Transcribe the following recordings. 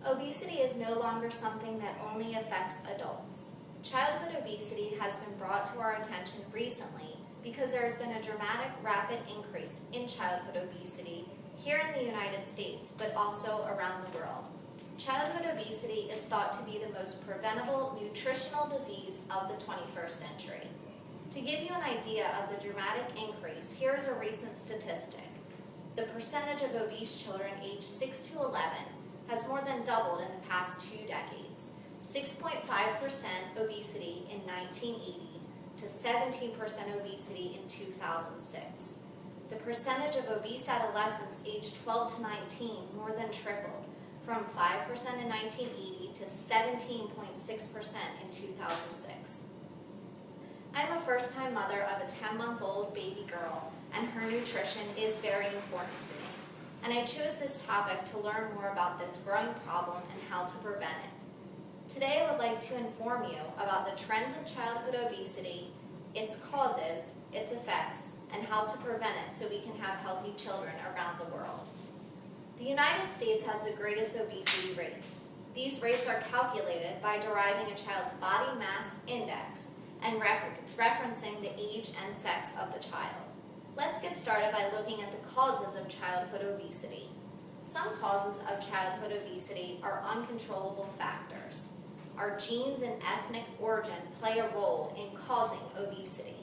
Obesity is no longer something that only affects adults. Childhood obesity has been brought to our attention recently because there has been a dramatic, rapid increase in childhood obesity here in the United States, but also around the world. Childhood obesity is thought to be the most preventable nutritional disease of the 21st century. To give you an idea of the dramatic increase, here is a recent statistic. The percentage of obese children aged 6 to 11 has more than doubled in the past 2 decades. 6.5% obesity in 1980 to 17% obesity in 2006. The percentage of obese adolescents aged 12 to 19 more than tripled, from 5% in 1980 to 17.6% in 2006. I'm a first-time mother of a 10-month-old baby girl, and her nutrition is very important to me. And I chose this topic to learn more about this growing problem and how to prevent it. Today I would like to inform you about the trends in childhood obesity, its causes, its effects, and how to prevent it so we can have healthy children around the world. The United States has the greatest obesity rates. These rates are calculated by deriving a child's body mass index and referencing the age and sex of the child. Let's get started by looking at the causes of childhood obesity. Some causes of childhood obesity are uncontrollable factors. Our genes and ethnic origin play a role in causing obesity.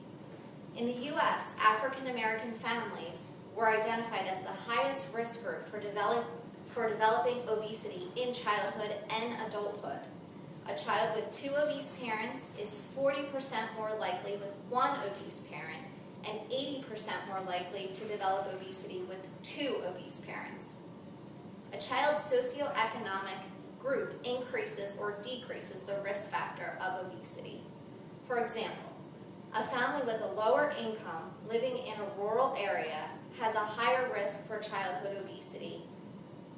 In the U.S., African American families were identified as the highest risk group for developing obesity in childhood and adulthood. A child with 2 obese parents is 40% more likely with 1 obese parent and 80% more likely to develop obesity with 2 obese parents. A child's socioeconomic group increases or decreases the risk factor of obesity. For example, a family with a lower income living in a rural area has a higher risk for childhood obesity.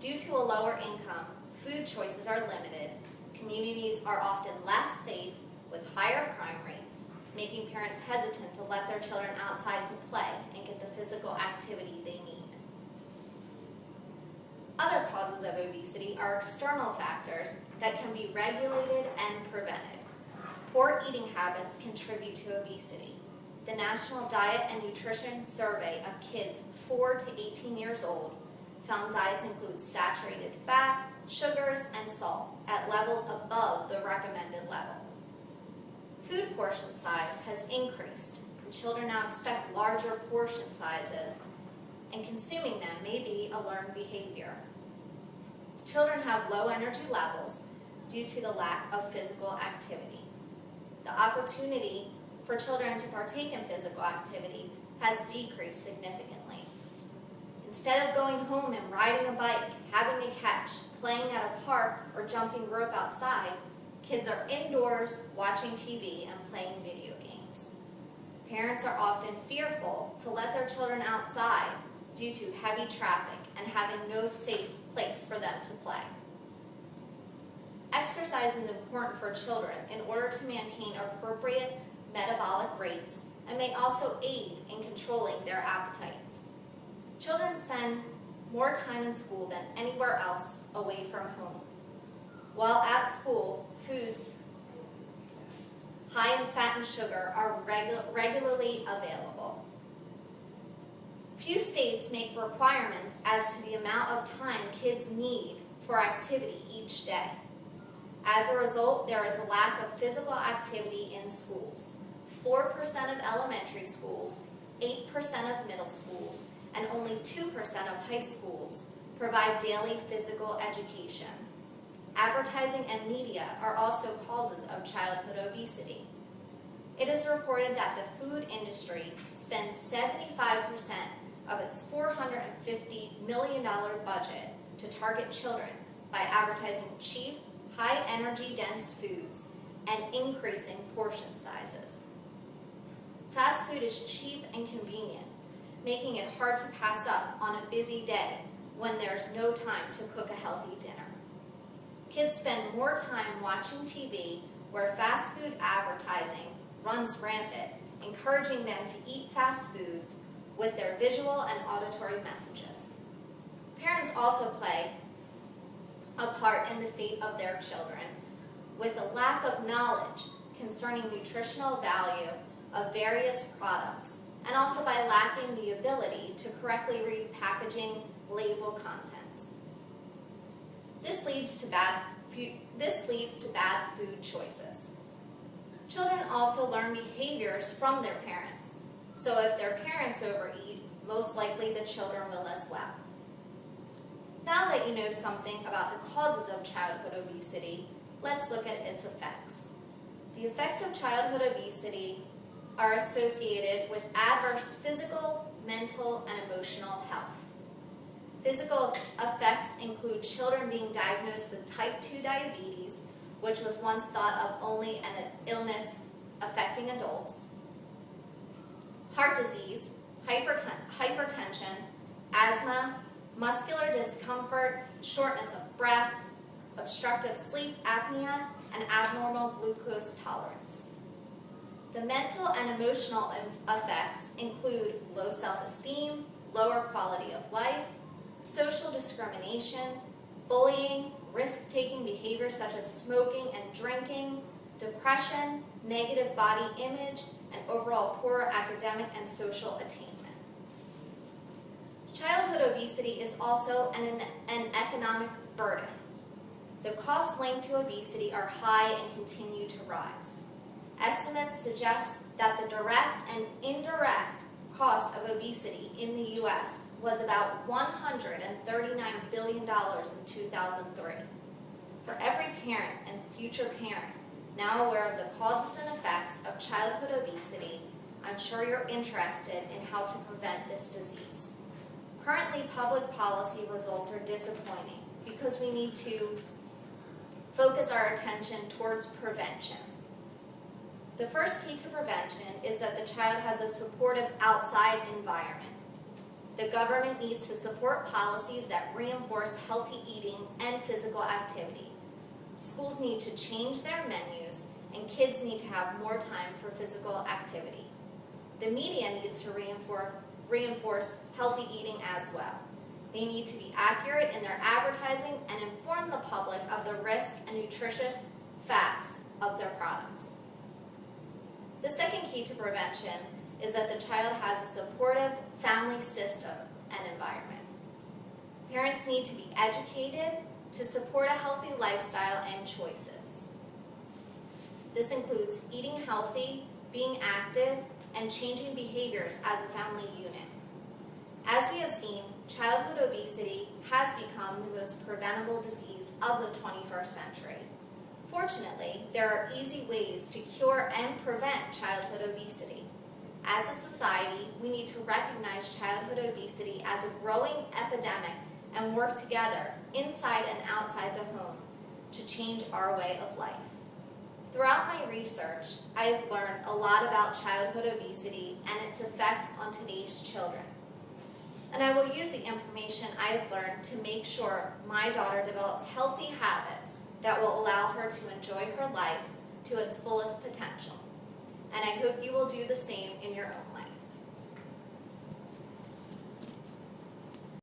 Due to a lower income, food choices are limited, communities are often less safe with higher crime rates, making parents hesitant to let their children outside to play and get the physical activity they need. Other causes of obesity are external factors that can be regulated and prevented. Poor eating habits contribute to obesity. The National Diet and Nutrition Survey of kids 4 to 18 years old found diets include saturated fat, sugars, and salt at levels above the recommended level. Food portion size has increased, and children now expect larger portion sizes, and consuming them may be a learned behavior. Children have low energy levels due to the lack of physical activity. The opportunity for children to partake in physical activity has decreased significantly. Instead of going home and riding a bike, having a catch, playing at a park, or jumping rope outside, kids are indoors watching TV and playing video games. Parents are often fearful to let their children outside due to heavy traffic and having no safe place for them to play. Exercise is important for children in order to maintain appropriate metabolic rates and may also aid in controlling their appetites. Children spend more time in school than anywhere else away from home. While at school, foods high in fat and sugar are regularly available. Few states make requirements as to the amount of time kids need for activity each day. As a result, there is a lack of physical activity in schools. 4% of elementary schools, 8% of middle schools, and only 2% of high schools provide daily physical education. Advertising and media are also causes of childhood obesity. It is reported that the food industry spends 75% of its $450 million budget to target children by advertising cheap, high-energy dense foods and increasing portion sizes. Fast food is cheap and convenient, making it hard to pass up on a busy day when there's no time to cook a healthy dinner. Kids spend more time watching TV where fast food advertising runs rampant, encouraging them to eat fast foods with their visual and auditory messages. Parents also play a part in the fate of their children, with a lack of knowledge concerning nutritional value of various products, and also by lacking the ability to correctly read packaging label contents. This leads to bad food choices. Children also learn behaviors from their parents, so if their parents overeat, most likely the children will as well. Now that you know something about the causes of childhood obesity, let's look at its effects. The effects of childhood obesity are associated with adverse physical, mental, and emotional health. Physical effects include children being diagnosed with type 2 diabetes, which was once thought of only an illness affecting adults, heart disease, hypertension, asthma, muscular discomfort, shortness of breath, obstructive sleep apnea, and abnormal glucose tolerance. The mental and emotional effects include low self-esteem, lower quality of life, social discrimination, bullying, risk-taking behaviors such as smoking and drinking, depression, negative body image, and overall poor academic and social attainment. Childhood obesity is also an economic burden. The costs linked to obesity are high and continue to rise. Estimates suggest that the direct and indirect cost of obesity in the U.S. was about $139 billion in 2003. For every parent and future parent now aware of the causes and effects of childhood obesity, I'm sure you're interested in how to prevent this disease. Currently, public policy results are disappointing because we need to focus our attention towards prevention. The first key to prevention is that the child has a supportive outside environment. The government needs to support policies that reinforce healthy eating and physical activity. Schools need to change their menus, and kids need to have more time for physical activity. The media needs to reinforce healthy eating as well. They need to be accurate in their advertising and inform the public of the risk and nutritious facts of their products. The second key to prevention is that the child has a supportive family system and environment. Parents need to be educated to support a healthy lifestyle and choices. This includes eating healthy, being active, and changing behaviors as a family unit. As we have seen, childhood obesity has become the most preventable disease of the 21st century. Fortunately, there are easy ways to cure and prevent childhood obesity. As a society, we need to recognize childhood obesity as a growing epidemic and work together, inside and outside the home, to change our way of life. Throughout my research, I have learned a lot about childhood obesity and its effects on today's children. And I will use the information I have learned to make sure my daughter develops healthy habits that will allow her to enjoy her life to its fullest potential. And I hope you will do the same in your own.